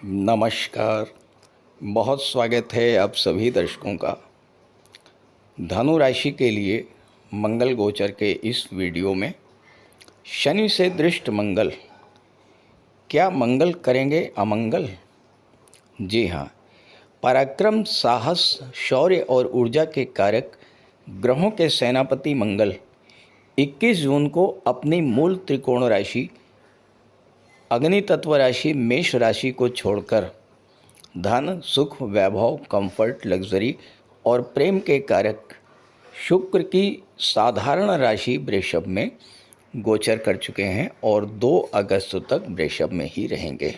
नमस्कार। बहुत स्वागत है आप सभी दर्शकों का धनु राशि के लिए मंगल गोचर के इस वीडियो में। शनि से दृष्ट मंगल, क्या मंगल करेंगे अमंगल? जी हाँ, पराक्रम, साहस, शौर्य और ऊर्जा के कारक ग्रहों के सेनापति मंगल 21 जून को अपनी मूल त्रिकोण राशि अग्नि तत्व राशि मेष राशि को छोड़कर धन, सुख, वैभव, कंफर्ट, लग्जरी और प्रेम के कारक शुक्र की साधारण राशि वृषभ में गोचर कर चुके हैं और 2 अगस्त तक वृषभ में ही रहेंगे।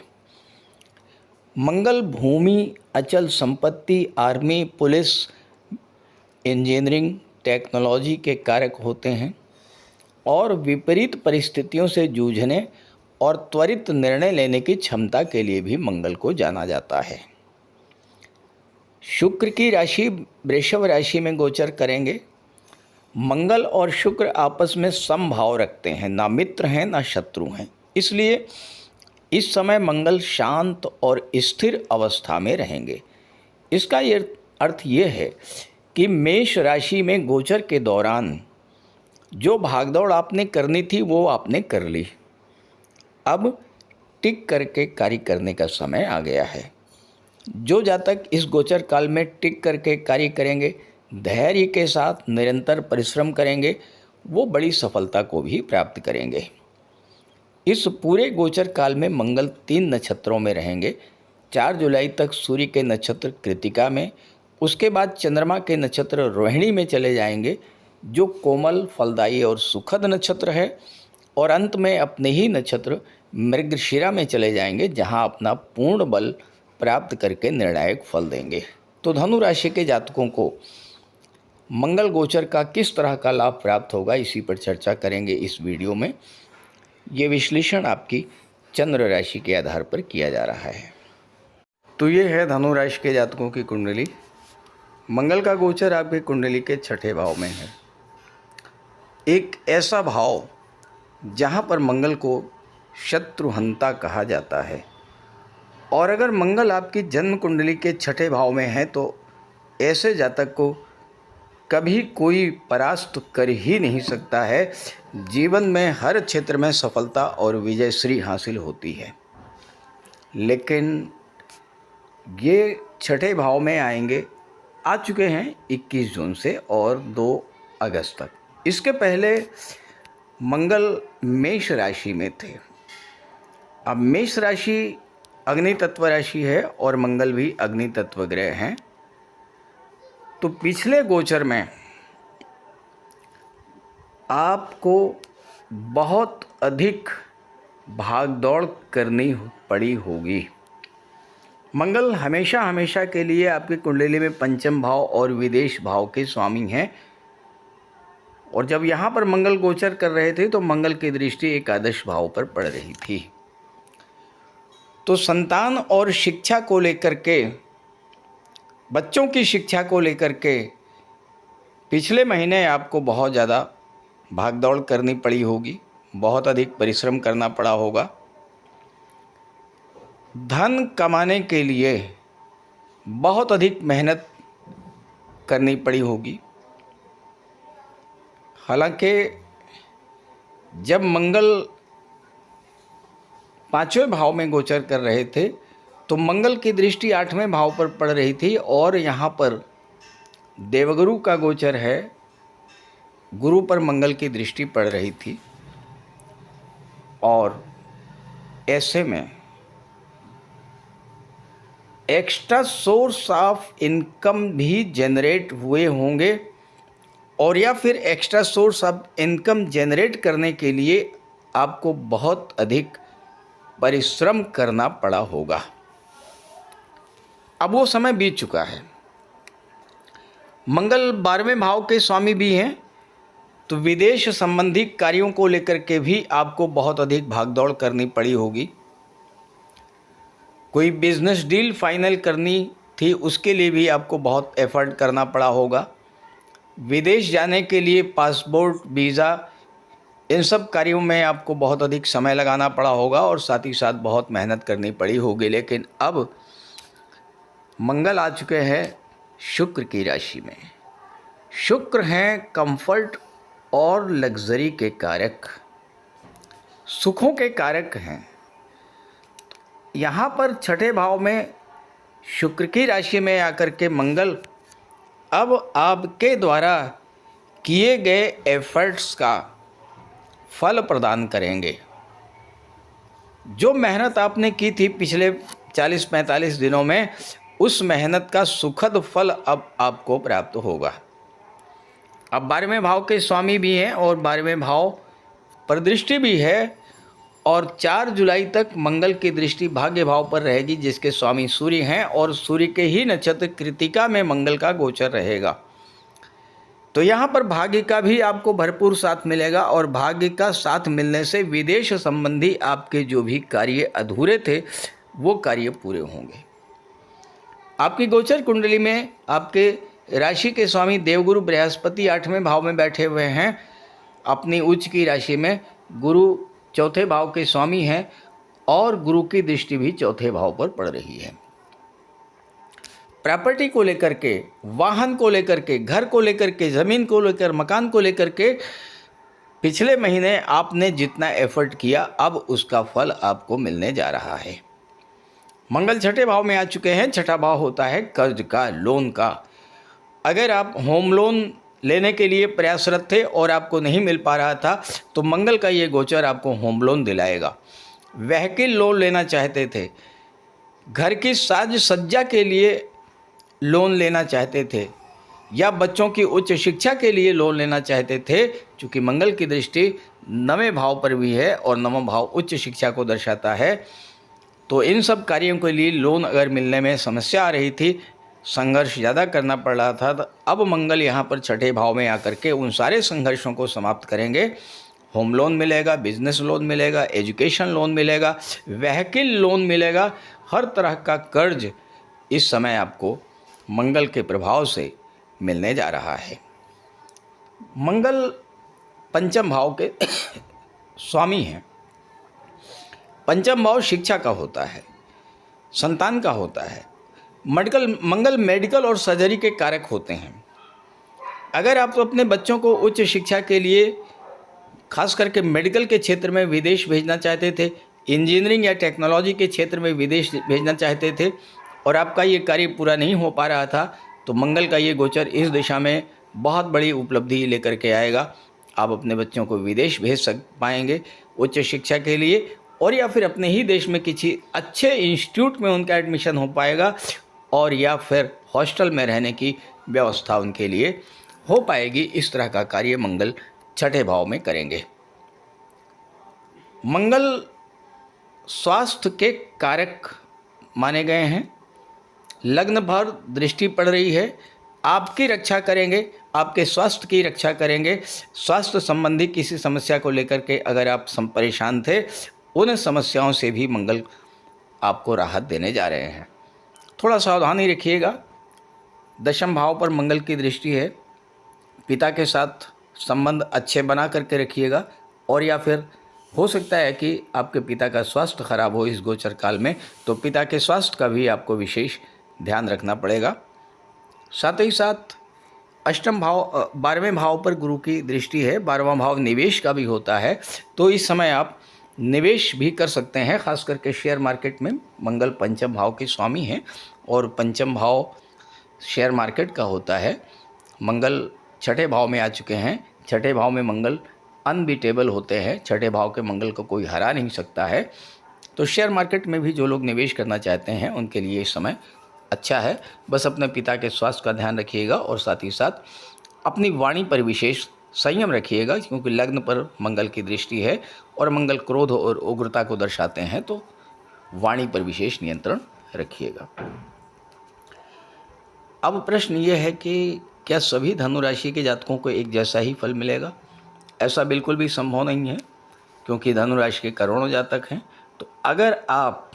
मंगल भूमि, अचल संपत्ति, आर्मी, पुलिस, इंजीनियरिंग, टेक्नोलॉजी के कारक होते हैं और विपरीत परिस्थितियों से जूझने और त्वरित निर्णय लेने की क्षमता के लिए भी मंगल को जाना जाता है। शुक्र की राशि वृषभ राशि में गोचर करेंगे। मंगल और शुक्र आपस में समभाव रखते हैं, ना मित्र हैं ना शत्रु हैं, इसलिए इस समय मंगल शांत और स्थिर अवस्था में रहेंगे। इसका ये अर्थ ये है कि मेष राशि में गोचर के दौरान जो भागदौड़ आपने करनी थी वो आपने कर ली। अब टिक करके कार्य करने का समय आ गया है। जो जातक इस गोचर काल में टिक करके कार्य करेंगे, धैर्य के साथ निरंतर परिश्रम करेंगे, वो बड़ी सफलता को भी प्राप्त करेंगे। इस पूरे गोचर काल में मंगल 3 नक्षत्रों में रहेंगे। 4 जुलाई तक सूर्य के नक्षत्र कृतिका में, उसके बाद चंद्रमा के नक्षत्र रोहिणी में चले जाएंगे, जो कोमल, फलदायी और सुखद नक्षत्र है, और अंत में अपने ही नक्षत्र मृगशिरा में चले जाएंगे, जहां अपना पूर्ण बल प्राप्त करके निर्णायक फल देंगे। तो धनु राशि के जातकों को मंगल गोचर का किस तरह का लाभ प्राप्त होगा, इसी पर चर्चा करेंगे इस वीडियो में। ये विश्लेषण आपकी चंद्र राशि के आधार पर किया जा रहा है। तो ये है धनु राशि के जातकों की कुंडली। मंगल का गोचर आपकी कुंडली के 6ठे भाव में है, एक ऐसा भाव जहाँ पर मंगल को शत्रुहंता कहा जाता है। और अगर मंगल आपकी जन्म कुंडली के 6ठे भाव में है तो ऐसे जातक को कभी कोई परास्त कर ही नहीं सकता है। जीवन में हर क्षेत्र में सफलता और विजयश्री हासिल होती है। लेकिन ये 6ठे भाव में आएंगे, आ चुके हैं 21 जून से और 2 अगस्त तक। इसके पहले मंगल मेष राशि में थे। अब मेष राशि अग्नि तत्व राशि है और मंगल भी अग्नि तत्व ग्रह हैं। तो पिछले गोचर में आपको बहुत अधिक भागदौड़ करनी पड़ी होगी। मंगल हमेशा के लिए आपकी कुंडली में पंचम भाव और विदेश भाव के स्वामी हैं, और जब यहाँ पर मंगल गोचर कर रहे थे तो मंगल की दृष्टि एकादश भाव पर पड़ रही थी। तो संतान और शिक्षा को लेकर के, बच्चों की शिक्षा को लेकर के पिछले महीने आपको बहुत ज़्यादा भागदौड़ करनी पड़ी होगी, बहुत अधिक परिश्रम करना पड़ा होगा। धन कमाने के लिए बहुत अधिक मेहनत करनी पड़ी होगी। हालांकि जब मंगल 5वें भाव में गोचर कर रहे थे तो मंगल की दृष्टि 8वें भाव पर पड़ रही थी, और यहाँ पर देवगुरु का गोचर है, गुरु पर मंगल की दृष्टि पड़ रही थी। और ऐसे में एक्स्ट्रा सोर्स ऑफ इनकम भी जनरेट हुए होंगे, और या फिर extra source of income generate करने के लिए आपको बहुत अधिक परिश्रम करना पड़ा होगा। अब वो समय बीत चुका है। मंगल 12वें भाव के स्वामी भी हैं, तो विदेश संबंधी कार्यों को लेकर के भी आपको बहुत अधिक भागदौड़ करनी पड़ी होगी। कोई बिजनेस डील फाइनल करनी थी, उसके लिए भी आपको बहुत एफर्ट करना पड़ा होगा। विदेश जाने के लिए पासपोर्ट, वीज़ा इन सब कार्यों में आपको बहुत अधिक समय लगाना पड़ा होगा और साथ ही साथ बहुत मेहनत करनी पड़ी होगी। लेकिन अब मंगल आ चुके हैं शुक्र की राशि में। शुक्र हैं कंफर्ट और लग्जरी के कारक, सुखों के कारक हैं। यहाँ पर छठे भाव में शुक्र की राशि में आकर के मंगल अब आपके द्वारा किए गए एफर्ट्स का फल प्रदान करेंगे। जो मेहनत आपने की थी पिछले 40-45 दिनों में, उस मेहनत का सुखद फल अब आपको प्राप्त होगा। अब 12वें भाव के स्वामी भी हैं और 12वें भाव पर दृष्टि भी है, और 4 जुलाई तक मंगल की दृष्टि भाग्य भाव पर रहेगी, जिसके स्वामी सूर्य हैं, और सूर्य के ही नक्षत्र कृतिका में मंगल का गोचर रहेगा। तो यहाँ पर भाग्य का भी आपको भरपूर साथ मिलेगा, और भाग्य का साथ मिलने से विदेश संबंधी आपके जो भी कार्य अधूरे थे वो कार्य पूरे होंगे। आपकी गोचर कुंडली में आपके राशि के स्वामी देवगुरु बृहस्पति 8वें भाव में बैठे हुए हैं। अपनी उच्च की राशि में गुरु चौथे भाव के स्वामी हैं, और गुरु की दृष्टि भी चौथे भाव पर पड़ रही है। प्रॉपर्टी को लेकर के, वाहन को लेकर के, घर को लेकर के, ज़मीन को लेकर, मकान को लेकर के पिछले महीने आपने जितना एफर्ट किया, अब उसका फल आपको मिलने जा रहा है। मंगल छठे भाव में आ चुके हैं। छठा भाव होता है कर्ज का, लोन का। अगर आप होम लोन लेने के लिए प्रयासरत थे और आपको नहीं मिल पा रहा था, तो मंगल का ये गोचर आपको होम लोन दिलाएगा। व्हीकल लोन लेना चाहते थे, घर की साज सज्जा के लिए लोन लेना चाहते थे, या बच्चों की उच्च शिक्षा के लिए लोन लेना चाहते थे, चूँकि मंगल की दृष्टि 9वें भाव पर भी है और 9वां भाव उच्च शिक्षा को दर्शाता है, तो इन सब कार्यों के लिए लोन अगर मिलने में समस्या आ रही थी, संघर्ष ज़्यादा करना पड़ रहा था, तो अब मंगल यहाँ पर छठे भाव में आकर के उन सारे संघर्षों को समाप्त करेंगे। होम लोन मिलेगा, बिजनेस लोन मिलेगा, एजुकेशन लोन मिलेगा, व्हीकल लोन मिलेगा। हर तरह का कर्ज इस समय आपको मंगल के प्रभाव से मिलने जा रहा है। मंगल पंचम भाव के स्वामी हैं। पंचम भाव शिक्षा का होता है, संतान का होता है। मंगल मेडिकल और सर्जरी के कारक होते हैं। अगर आप तो अपने बच्चों को उच्च शिक्षा के लिए खास करके मेडिकल के क्षेत्र में विदेश भेजना चाहते थे, इंजीनियरिंग या टेक्नोलॉजी के क्षेत्र में विदेश भेजना चाहते थे, और आपका ये कार्य पूरा नहीं हो पा रहा था, तो मंगल का ये गोचर इस दिशा में बहुत बड़ी उपलब्धि लेकर के आएगा। आप अपने बच्चों को विदेश भेज पाएंगे उच्च शिक्षा के लिए, और या फिर अपने ही देश में किसी अच्छे इंस्टीट्यूट में उनका एडमिशन हो पाएगा, और या फिर हॉस्टल में रहने की व्यवस्था उनके लिए हो पाएगी। इस तरह का कार्य मंगल छठे भाव में करेंगे। मंगल स्वास्थ्य के कारक माने गए हैं। लग्न पर दृष्टि पड़ रही है, आपकी रक्षा करेंगे, आपके स्वास्थ्य की रक्षा करेंगे। स्वास्थ्य संबंधी किसी समस्या को लेकर के अगर आप परेशान थे, उन समस्याओं से भी मंगल आपको राहत देने जा रहे हैं। थोड़ा सावधानी रखिएगा। दशम भाव पर मंगल की दृष्टि है। पिता के साथ संबंध अच्छे बना करके रखिएगा, और या फिर हो सकता है कि आपके पिता का स्वास्थ्य खराब हो इस गोचर काल में, तो पिता के स्वास्थ्य का भी आपको विशेष ध्यान रखना पड़ेगा। साथ ही साथ अष्टम भाव 12वें भाव पर गुरु की दृष्टि है। 12वां भाव निवेश का भी होता है, तो इस समय आप निवेश भी कर सकते हैं, खास करके शेयर मार्केट में। मंगल पंचम भाव के स्वामी हैं, और पंचम भाव शेयर मार्केट का होता है। मंगल छठे भाव में आ चुके हैं। छठे भाव में मंगल अनबीटेबल होते हैं। छठे भाव के मंगल को कोई हरा नहीं सकता है। तो शेयर मार्केट में भी जो लोग निवेश करना चाहते हैं, उनके लिए इस समय अच्छा है। बस अपने पिता के स्वास्थ्य का ध्यान रखिएगा, और साथ ही साथ अपनी वाणी पर विशेष संयम रखिएगा, क्योंकि लग्न पर मंगल की दृष्टि है, और मंगल क्रोध और उग्रता को दर्शाते हैं, तो वाणी पर विशेष नियंत्रण रखिएगा। अब प्रश्न ये है कि क्या सभी धनु राशि के जातकों को एक जैसा ही फल मिलेगा? ऐसा बिल्कुल भी संभव नहीं है, क्योंकि धनु राशि के करोड़ों जातक हैं। तो अगर आप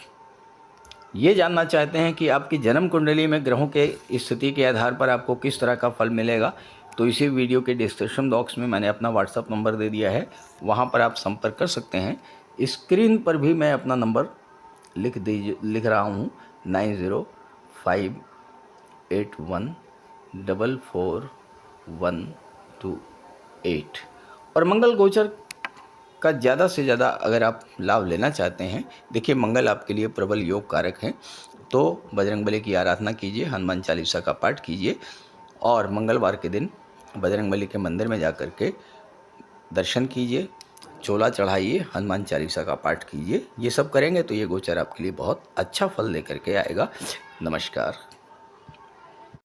ये जानना चाहते हैं कि आपकी जन्म कुंडली में ग्रहों के स्थिति के आधार पर आपको किस तरह का फल मिलेगा, तो इसी वीडियो के डिस्क्रिप्शन बॉक्स में मैंने अपना व्हाट्सअप नंबर दे दिया है, वहाँ पर आप संपर्क कर सकते हैं। स्क्रीन पर भी मैं अपना नंबर लिख रहा हूँ 9058144128। और मंगल गोचर का ज़्यादा से ज़्यादा अगर आप लाभ लेना चाहते हैं, देखिए मंगल आपके लिए प्रबल योग कारक हैं, तो बजरंगबली की आराधना कीजिए, हनुमान चालीसा का पाठ कीजिए और मंगलवार के दिन बजरंगबली के मंदिर में जाकर के दर्शन कीजिए, चोला चढ़ाइए, हनुमान चालीसा का पाठ कीजिए। ये सब करेंगे तो ये गोचर आपके लिए बहुत अच्छा फल लेकर के आएगा। नमस्कार।